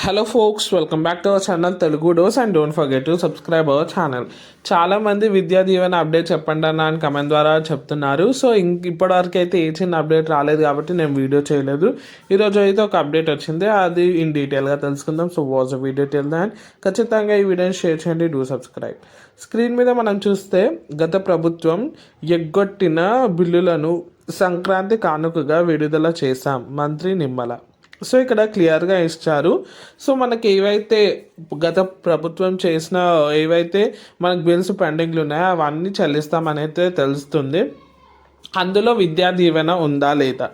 Hello folks, welcome back to our channel Telugu dose and don't forget to subscribe our channel. చాలామంది విద్యా దీవెన update చెప్పండి అన్న అని comment ద్వారా చెప్తున్నారు. సో ఇప్పటివరకు అయితే ఏ చిన్న అప్డేట్ రాలేదు కాబట్టి నేను వీడియో చేయలేదు. ఈరోజు అయితే ఒక అప్డేట్ వచ్చింది, అది ఇన్ డీటెయిల్గా తెలుసుకుందాం. సో వాజ్ అ వీడియో టెల్ దాన్ ఖచ్చితంగా ఈ వీడియోని షేర్ చేయండి, డూ సబ్స్క్రైబ్. స్క్రీన్ మీద మనం చూస్తే గత ప్రభుత్వం ఎగ్గొట్టిన బిల్లులను సంక్రాంతి కానుకగా విడుదల చేశాం, మంత్రి నిమ్మల. సో ఇక్కడ క్లియర్గా ఇచ్చారు. సో మనకి ఏవైతే గత ప్రభుత్వం చేసిన ఏవైతే మనకు బిల్స్ పెండింగ్లు ఉన్నాయో అవన్నీ చెల్లిస్తామని అయితే తెలుస్తుంది. అందులో విద్యా దీవెన ఉందా లేదా?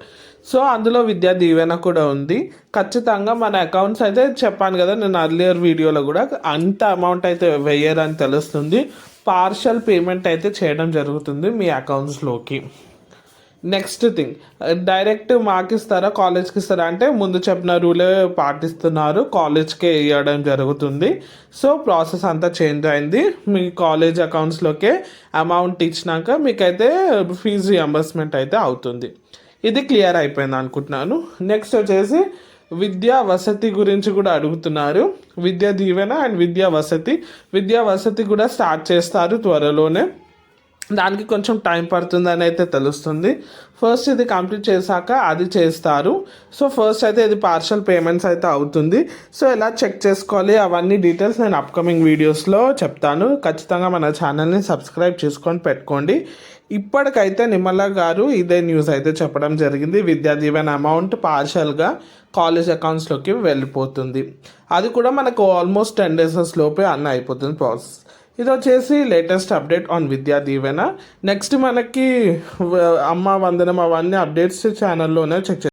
సో అందులో విద్యా దీవెన కూడా ఉంది. ఖచ్చితంగా మన అకౌంట్స్ అయితే చెప్పాను కదా నేను అర్లియర్ వీడియోలో కూడా, అంత అమౌంట్ అయితే వేయరని తెలుస్తుంది. పార్షల్ పేమెంట్ అయితే చేయడం జరుగుతుంది మీ అకౌంట్స్లోకి. నెక్స్ట్ థింగ్, డైరెక్ట్ మాకు ఇస్తారా కాలేజ్కి ఇస్తారా అంటే ముందు చెప్పిన రూలే పాటిస్తున్నారు, కాలేజ్కే ఇవ్వడం జరుగుతుంది. సో ప్రాసెస్ అంతా చేంజ్ అయింది. మీ కాలేజ్ అకౌంట్స్లోకే అమౌంట్ ఇచ్చినాక మీకైతే ఫీజు రియంబర్స్మెంట్ అయితే అవుతుంది. ఇది క్లియర్ అయిపోయింది అనుకుంటున్నాను. నెక్స్ట్ వచ్చేసి విద్యా వసతి గురించి కూడా అడుగుతున్నారు. విద్యా దీవెన అండ్ విద్యా వసతి కూడా స్టార్ట్ చేస్తారు త్వరలోనే. దానికి కొంచెం టైం పడుతుందని అయితే తెలుస్తుంది. ఫస్ట్ ఇది కంప్లీట్ చేశాక అది చేస్తారు. సో ఫస్ట్ అయితే ఇది పార్షల్ పేమెంట్స్ అయితే అవుతుంది. సో ఎలా చెక్ చేసుకోవాలి అవన్నీ డీటెయిల్స్ నేను అప్కమింగ్ వీడియోస్లో చెప్తాను. ఖచ్చితంగా మన ఛానల్ని సబ్స్క్రైబ్ చేసుకొని పెట్టుకోండి. ఇప్పటికైతే నిమ్మల గారు ఇదే న్యూస్ అయితే చెప్పడం జరిగింది. విద్యా దీవెన అమౌంట్ పార్షల్గా కాలేజ్ అకౌంట్స్లోకి వెళ్ళిపోతుంది. అది కూడా మనకు ఆల్మోస్ట్ 10 days లోపే అన్నీ అయిపోతుంది ప్రాసెస్. ఇది వచ్చేసి latest update on Vidya Deevena. Next మనకి అమ్మ వందనం అవన్నీ అప్డేట్స్ ఛానల్లోనే చెక్